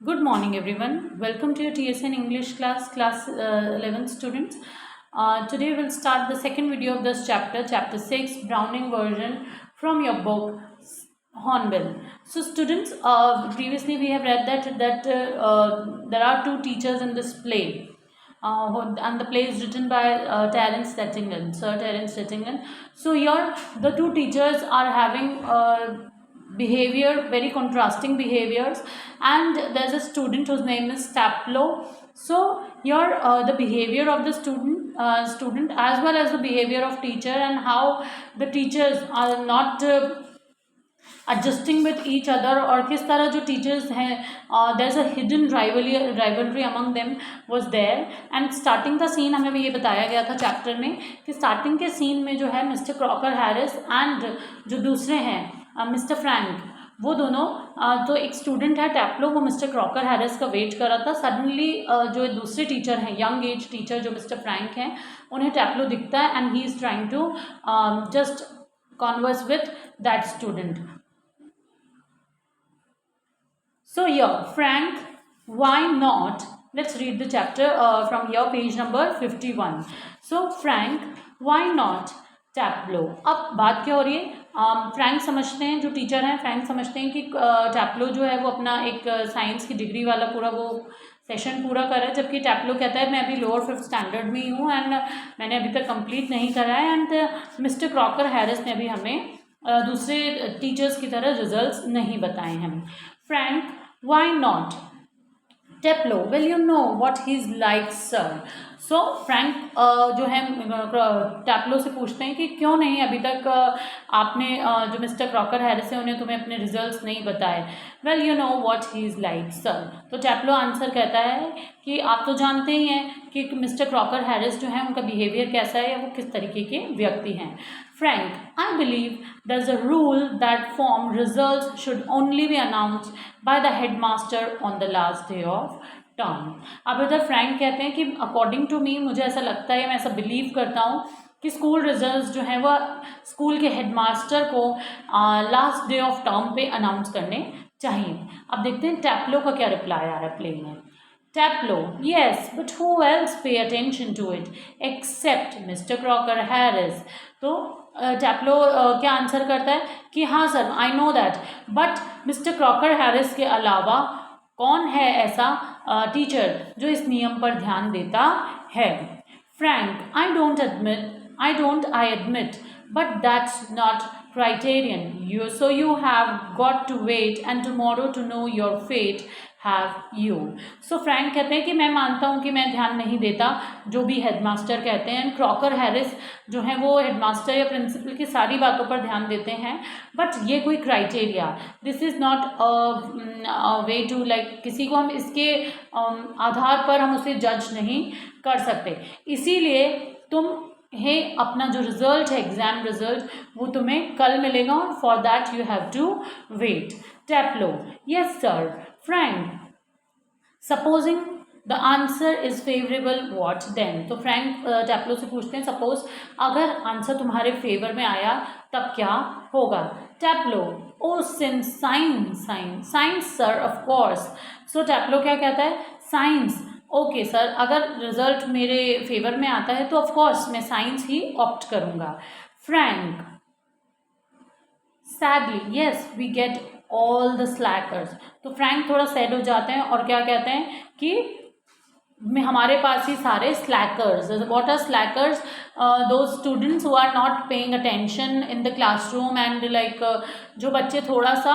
Good morning, everyone. Welcome to your TSN English class 11 students. Today we'll start the second video of this chapter 6, Browning version from your book Hornbill. So, students, previously we have read that there are two teachers in this play. And the play is written by Sir Terence Trettingham. So here the two teachers are having behavior, very contrasting behaviors, and there's a student whose name is Taplow. So here the behavior of the student as well as the behavior of teacher, and how the teachers are not adjusting with each other, और किस तरह जो teachers हैं there's a hidden rivalry among them was there. And starting का scene हमें ये बताया गया था चैप्टर में कि स्टार्टिंग के सीन में जो है मिस्टर क्रॉकर हैरिस एंड जो दूसरे हैं मिस्टर फ्रैंक, वो दोनों तो एक स्टूडेंट है टैप्लो, वो मिस्टर क्रॉकर हैरिस का वेट कर रहा था. सडनली जो दूसरे टीचर हैं, यंग एज टीचर जो मिस्टर फ्रैंक हैं, उन्हें टैप्लो दिखता है and he is trying to just converse with that student. So here, Frank, why not? Let's read the chapter from here, page number 51. So Frank, why not टैप्लो. अब बात क्या हो रही है, फ्रैंक समझते हैं, जो टीचर हैं फ्रैंक समझते हैं कि टैप्लो जो है वो अपना एक साइंस की डिग्री वाला पूरा वो सेशन पूरा कर रहा है, जबकि टैप्लो कहता है मैं अभी लोअर 5th स्टैंडर्ड में ही हूँ एंड मैंने अभी तक कंप्लीट नहीं करा है. एंड मिस्टर क्रॉकर हैरिस ने भी हमें दूसरे टीचर्स की तरह रिजल्ट्स नहीं बताए हैं. Frank, why not? Taplow, will you know what he's like, sir? So Frank जो है टैप्लो से पूछते हैं कि क्यों नहीं अभी तक आपने जो मिस्टर क्रॉकर हैरिस है उन्हें तुम्हें अपने रिजल्ट्स नहीं बताए. Well you know what he is like, sir. तो टैप्लो आंसर कहता है कि आप तो जानते ही हैं कि मिस्टर क्रॉकर हैरिस जो है उनका बिहेवियर कैसा है या वो किस तरीके के व्यक्ति हैं. Frank, I believe there's a rule that form results should only be announced by the headmaster on the last day of term. अब इधर फ्रैंक कहते हैं कि अकॉर्डिंग टू मी, मुझे ऐसा लगता है, मैं ऐसा बिलीव करता हूँ कि स्कूल रिजल्ट्स जो हैं वह स्कूल के हेडमास्टर को लास्ट डे ऑफ टर्म पे अनाउंस करने चाहिए. अब देखते हैं टैप्लो का क्या रिप्लाई आ रहा है प्ले में. Taplow, yes, but who else pay attention to it except Mr. Crocker Harris? तो टैप्लो क्या आंसर करता है कि हाँ sir, I know that, but mister Crocker Harris के अलावा कौन है ऐसा टीचर जो इस नियम पर ध्यान देता है. Frank, I admit, but that's not criterion. You have got to wait and tomorrow to know your fate. Have you. So Frank कहते हैं कि मैं मानता हूँ कि मैं ध्यान नहीं देता जो भी हेडमास्टर कहते हैं. एंड क्रॉकर हैरिस जो है वो हेडमास्टर या प्रिंसिपल की सारी बातों पर ध्यान देते हैं, बट ये कोई criteria, this is not way to like, किसी को हम इसके आधार पर हम उसे जज नहीं कर सकते. इसीलिए तुम है अपना जो रिजल्ट है, एग्जाम रिजल्ट, वो तुम्हें कल मिलेगा. For that you have to wait. Taplow, yes sir. Frank, supposing the answer is favourable, what then? तो फ्रैंक टैप्लो से पूछते हैं सपोज अगर आंसर तुम्हारे फेवर में आया तब क्या होगा. Taplow, oh science sir, of course. So Taplow क्या कहता है, साइंस. ओके सर, अगर रिजल्ट मेरे फेवर में आता है तो ऑफ कोर्स मैं साइंस ही ऑप्ट करूँगा. Frank, sadly yes we get all the slackers. तो फ्रैंक थोड़ा सैड हो जाते हैं और क्या कहते हैं कि हमारे पास ही सारे slackers. What are slackers? Those students who are not paying attention in the classroom and like जो बच्चे थोड़ा सा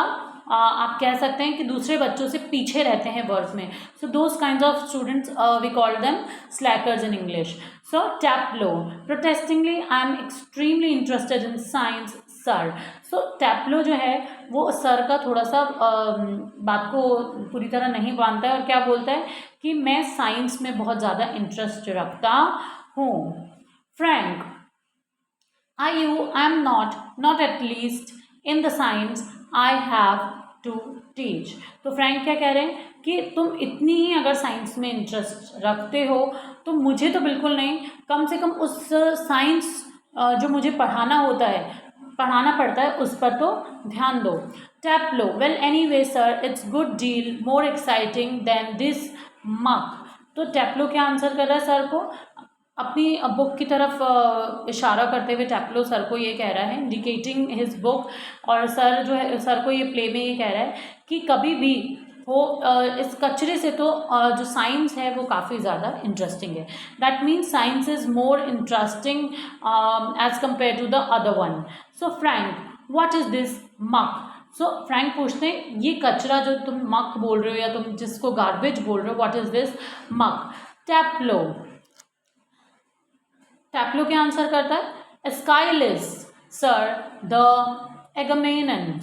आप कह सकते हैं कि दूसरे बच्चों से पीछे रहते हैं वर्क में. So those kind of students we call them slackers in English. So Taplow, protestingly, I am extremely interested in science sir. So Taplow जो है वो सर का थोड़ा सा बात को पूरी तरह नहीं मानता है और क्या बोलता है कि मैं साइंस में बहुत ज़्यादा इंटरेस्ट रखता हूँ. Frank, I am not at least in the science I have to teach. तो फ्रैंक क्या कह रहे हैं कि तुम इतनी ही अगर साइंस में इंटरेस्ट रखते हो तो मुझे तो बिल्कुल नहीं, कम से कम उस साइंस जो मुझे पढ़ाना पड़ता है उस पर तो ध्यान दो. Tableau. Well, anyway, sir, it's good deal, more exciting than this muck. तो टैप्लो क्या आंसर कर रहा है सर को, अपनी बुक की तरफ इशारा करते हुए टैप्लो सर को ये कह रहा है, इंडिकेटिंग हिज बुक। और सर जो है, सर को ये प्ले में ये कह रहा है कि कभी भी वो इस कचरे से तो जो साइंस है वो काफ़ी ज़्यादा इंटरेस्टिंग है। That means science is more interesting as compare to the other one. So Frank, what is this muck? So Frank पूछते हैं ये कचरा जो तुम मक बोल रहे हो या तुम जिसको गार्बेज बोल रहे हो, व्हाट इज़ दिस मक? टैप्लो, टैप्लो क्या आंसर करता है? Aeschylus sir, the Agamemnon.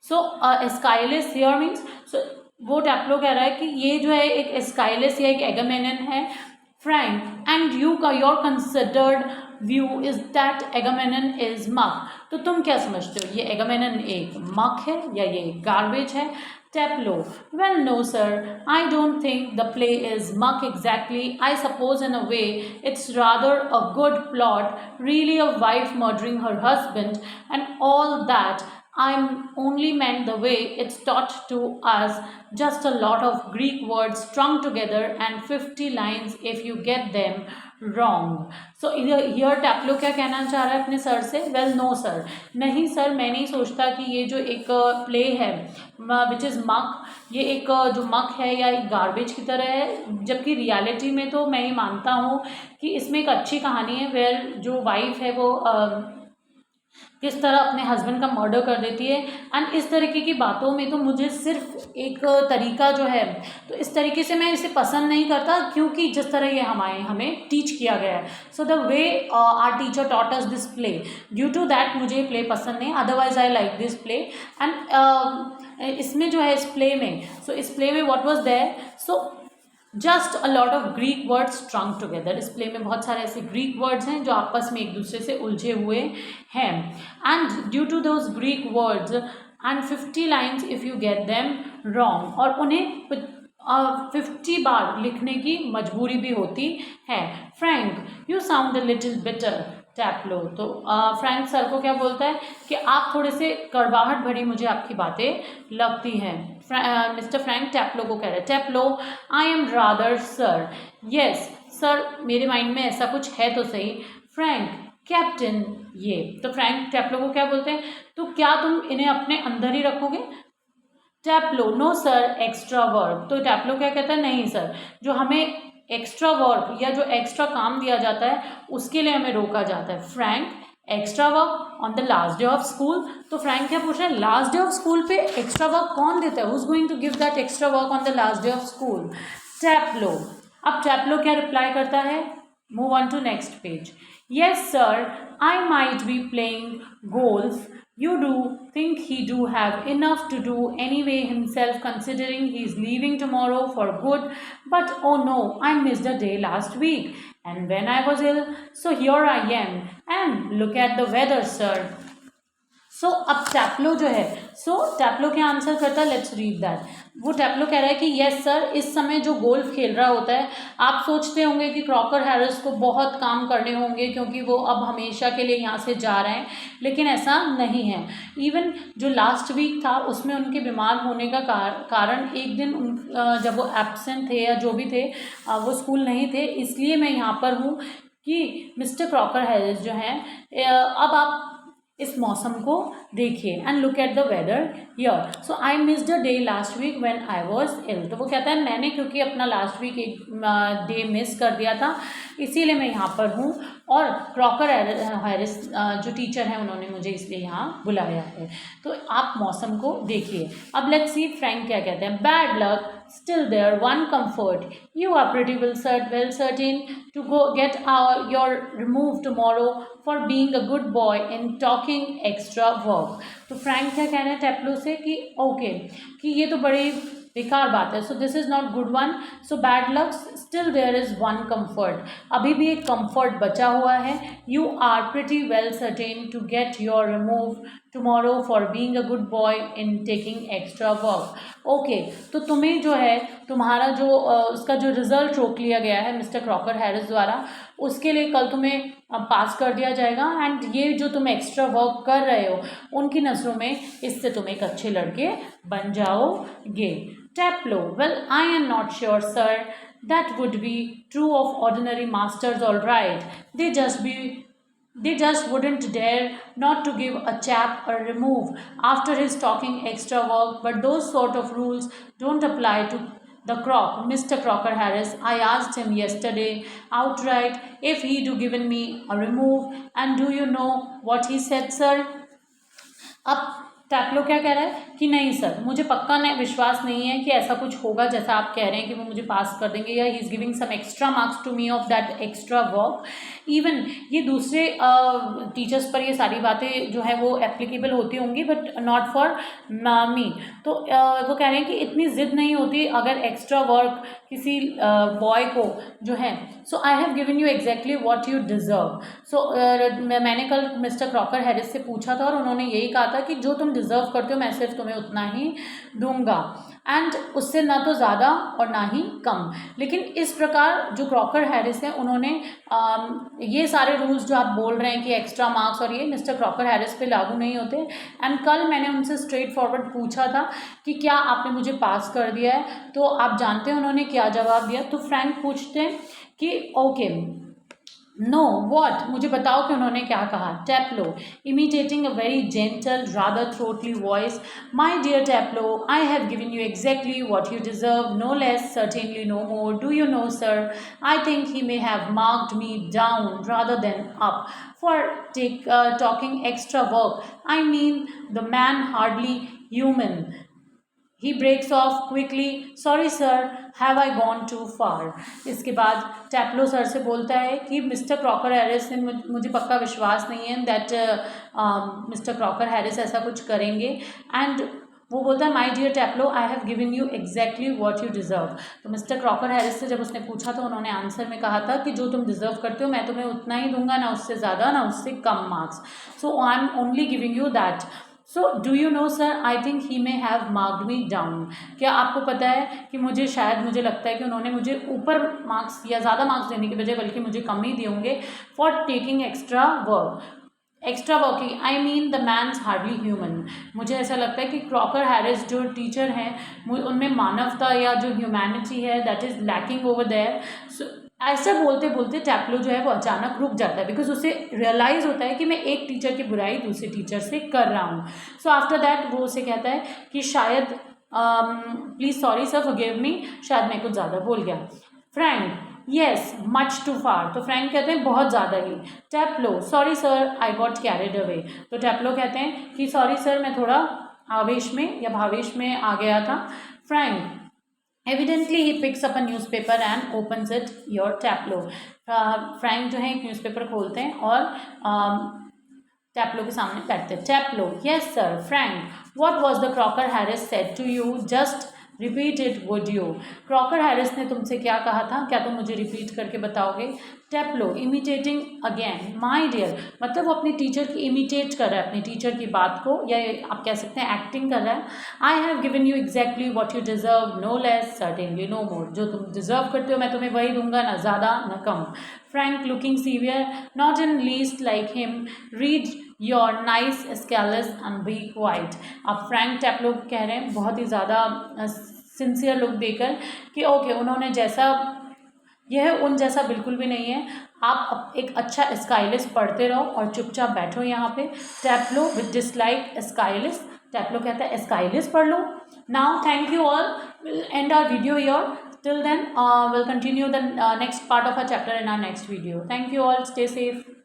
So Aeschylus here means, so वो टैप्लो कह रहा है कि ये जो है एक एस्काइलिस या एक एगामेनन है। फ्रैंक, एंड यू का your considered view is that Agamemnon is muck. तो तुम क्या समझते हो, ये एगामेनन एक मक है या ये गार्बेज है? Tableau. Well, no, sir. I don't think the play is muck exactly. I suppose in a way it's rather a good plot, really a wife murdering her husband and all that. I'm only meant the way it's taught to us, just a lot of Greek words strung together and 50 lines if you get them wrong. So here टैप्लो क्या कहना चाह रहा है अपने sir से? Well no sir, नहीं sir, मैं नहीं सोचता कि ये जो एक प्ले है विच इज़ मक, ये एक जो मक है या एक गार्बेज की तरह है, जबकि रियलिटी में तो मैं ये मानता हूँ कि इसमें एक अच्छी कहानी है, वेयर जो वाइफ है वो किस तरह अपने हस्बैंड का मर्डर कर देती है। एंड इस तरीके की बातों में तो मुझे सिर्फ एक तरीका जो है, तो इस तरीके से मैं इसे पसंद नहीं करता, क्योंकि जिस तरह ये हमें टीच किया गया है। So the way our teacher taught us this play, due to that मुझे ये प्ले पसंद नहीं, otherwise I like this play. And इसमें जो है इस प्ले में, सो इस प्ले में what was there, so just a lot of Greek words strung together. इस प्ले में बहुत सारे ऐसे ग्रीक वर्ड्स हैं जो आपस में एक दूसरे से उलझे हुए हैं। And due to those Greek words and 50 lines if you get them wrong, और उन्हें 50 बार लिखने की मजबूरी भी होती है। Frank, you sound a little bitter. Taplow, तो फ्रैंक सर को क्या बोलता है कि आप थोड़े से कड़वाहट भरी मुझे आपकी बातें लगती हैं। मिस्टर फ्रैंक टैप्लो को कह रहे हैं, Taplow, I am rather sir, yes sir, मेरे माइंड में ऐसा कुछ है तो सही। फ्रैंक, कैप्टन, ये तो फ्रैंक टैप्लो को क्या बोलते हैं, तो क्या तुम इन्हें अपने अंदर ही रखोगे? टैप्लो, नो सर, एक्स्ट्रा वर्क। तो टैप्लो क्या कहता है, नहीं सर, जो हमें एक्स्ट्रा वर्क या जो एक्स्ट्रा काम दिया जाता है उसके लिए हमें रोका जाता है। Frank, extra work on the last day of school. तो फ्रैंक क्या पूछ रहे हैं, लास्ट डे ऑफ स्कूल पे एक्स्ट्रा वर्क कौन देता है? Who is going to give that extra work on the last day of school? Taplow. अब टैप्लो क्या रिप्लाई करता है? Move on to next page. Yes sir, I might be playing golf. You do think he do have enough to do anyway himself, considering he's leaving tomorrow for good. But oh no, I missed a day last week, and when I was ill, so here I am, and look at the weather, sir. सो अब टैप्लो जो है, सो Taplow क्या answer करता है, let's read that. वो Taplow कह रहा है कि यस सर, इस समय जो गोल्फ खेल रहा होता है, आप सोचते होंगे कि क्रॉकर हैरिस को बहुत काम करने होंगे क्योंकि वो अब हमेशा के लिए यहाँ से जा रहे हैं, लेकिन ऐसा नहीं है। इवन जो लास्ट वीक था उसमें उनके बीमार होने का कारण एक दिन जब वो एब्सेंट थे या जो भी थे, वो स्कूल नहीं थे, इसलिए मैं यहाँ पर हूँ कि मिस्टर क्रॉकर हैरिस जो हैं, अब आप इस मौसम को देखिए, and look at the weather here. So I missed a day last week when I was ill. तो वो कहता है मैंने क्योंकि अपना लास्ट वीक एक डे मिस कर दिया था, इसीलिए मैं यहाँ पर हूँ, और क्रॉकर हैरिस जो टीचर हैं उन्होंने मुझे इसलिए यहाँ बुलाया है। तो आप मौसम को देखिए। अब लेट्स सी फ्रैंक क्या कहते हैं। Bad luck, still there one comfort, you are pretty well certain to go get your remove tomorrow for being a good boy and talking extra work. तो फ्रैंक क्या कह रहे हैं टैप्लो से कि ओके, कि ये तो बड़ी बेकार बात है, so this is not good one, so bad luck, still there is one comfort, अभी भी एक कम्फर्ट बचा हुआ है, you are pretty well certain to get your remove tomorrow for being a good boy in taking extra work. Okay तो तुम्हें जो है तुम्हारा जो उसका जो रिजल्ट रोक लिया गया है मिस्टर क्रॉकर हैरिस द्वारा, उसके लिए कल तुम्हें पास कर दिया जाएगा। एंड ये जो तुम एक्स्ट्रा वर्क कर रहे हो उनकी नज़रों में इससे तुम एक अच्छे लड़के बन जाओगे। Taplow, well I am not sure sir, that would be true of ordinary masters all right, they just wouldn't dare not to give a chap a remove after his talking extra work, but those sort of rules don't apply to Mr. Crocker Harris. I asked him yesterday outright if he'd given me a remove, and do you know what he said, sir? अब Taplow क्या कह रहा है कि नहीं sir, मुझे पक्का नहीं विश्वास नहीं है कि ऐसा कुछ होगा जैसा आप कह रहे हैं कि वो मुझे पास कर देंगे, या he is giving some extra marks to me of that extra work. Even ये दूसरे टीचर्स पर ये सारी बातें जो है वो एप्लीकेबल होती होंगी, बट नॉट फॉर मी। तो वो कह रहे हैं कि इतनी ज़िद नहीं होती अगर एक्स्ट्रा वर्क किसी बॉय को जो है। So I have given you exactly what you deserve. So मैंने कल मिस्टर क्रॉकर हैरिस से पूछा था और उन्होंने यही कहा था कि जो तुम डिज़र्व करते हो मैं सिर्फ तुम्हें उतना ही दूंगा, एंड उससे ना तो ज़्यादा और ना ही कम। लेकिन इस प्रकार जो क्रॉकर हैरिस है उन्होंने ये सारे रूल्स जो आप बोल रहे हैं कि एक्स्ट्रा मार्क्स और ये मिस्टर क्रॉकर हैरिस पे लागू नहीं होते। एंड कल मैंने उनसे स्ट्रेट फॉरवर्ड पूछा था कि क्या आपने मुझे पास कर दिया है, तो आप जानते हैं उन्होंने क्या जवाब दिया। तो फ्रैंक पूछते हैं कि ओके नो वॉट, मुझे बताओ कि उन्होंने क्या कहा। Taplow, imitating a very gentle rather throaty voice, my dear Taplow, I have given you exactly what you deserve, no less, certainly no more. Do you know sir, I think he may have marked me down rather than up for talking extra work. I mean the man hardly human. He breaks off quickly, sorry sir, have I gone too far? इसके बाद टैप्लो sir से बोलता है कि mister Crocker Harris ने मुझे पक्का विश्वास नहीं है दैट मिस्टर क्रॉकर हैरिस ऐसा कुछ करेंगे। एंड वो बोलता है my dear Taplow, I have given you exactly what you deserve. तो मिस्टर क्रॉकर हैरिस से जब उसने पूछा तो उन्होंने आंसर में कहा था कि जो तुम डिज़र्व करते हो मैं तुम्हें उतना ही दूंगा, ना उससे ज़्यादा ना उससे कम marks. So I am only giving you that. So do you know sir, I think he may have marked me down. क्या आपको पता है कि मुझे लगता है कि उन्होंने मुझे ऊपर मार्क्स या ज़्यादा मार्क्स देने की बजाय बल्कि मुझे कम ही दिए होंगे for taking extra work. Extra working, I mean the man's hardly human. मुझे ऐसा लगता है कि क्रॉकर हैरिस जो टीचर हैं उनमें मानवता या जो ह्यूमैनिटी है that is lacking over there. ऐसा बोलते बोलते टैप्लो जो है वो अचानक रुक जाता है, बिकॉज उसे रियलाइज़ होता है कि मैं एक टीचर की बुराई दूसरे टीचर से कर रहा हूँ। सो आफ्टर दैट वो उसे कहता है कि शायद please sorry sir forgive me, शायद मैं कुछ ज़्यादा बोल गया। Frank, yes much too far. तो फ्रैंक कहते हैं बहुत ज़्यादा ही। Taplow, sorry sir I got carried away. तो टैप्लो कहते हैं कि सॉरी सर मैं थोड़ा आवेश में या भावेश में आ गया था। Frank, evidently he picks up a newspaper and opens it, your Taplow. Frank जो है एक न्यूज़पेपर खोलते हैं और टैप्लो के सामने बैठते हैं। Taplow, yes sir. Frank, what was the Crocker Harris said to you, just repeat it would you. Crocker Harris ने तुमसे क्या कहा था, क्या तुम मुझे रिपीट करके बताओगे। टैप्लो, इमिटेटिंग अगेन, माई डियर, मतलब वो अपनी टीचर की इमिटेट कर रहा है, अपनी टीचर की बात को, या आप कह सकते हैं एक्टिंग कर रहा है। I have given you exactly what you deserve, no less, certainly no more. जो तुम डिजर्व करते हो मैं तुम्हें वही दूंगा, ना ज़्यादा ना कम। Frank, looking severe, not in least like him, read your nice Aeschylus and be quiet. अब फ्रैंक टैप्लो कह रहे हैं बहुत ही ज़्यादा सिंसियर लुक देकर कि ओके उन्होंने जैसा यह उन जैसा बिल्कुल भी नहीं है, आप एक अच्छा स्काइलिस पढ़ते रहो और चुपचाप बैठो यहाँ पे। टैप्लो विद डिसलाइक स्काइलिस, टैप्लो कहता है स्काइलिस पढ़ लो। Now thank you all, will end our video here, till then we'll continue the next part of our chapter in our next video. Thank you all, stay safe.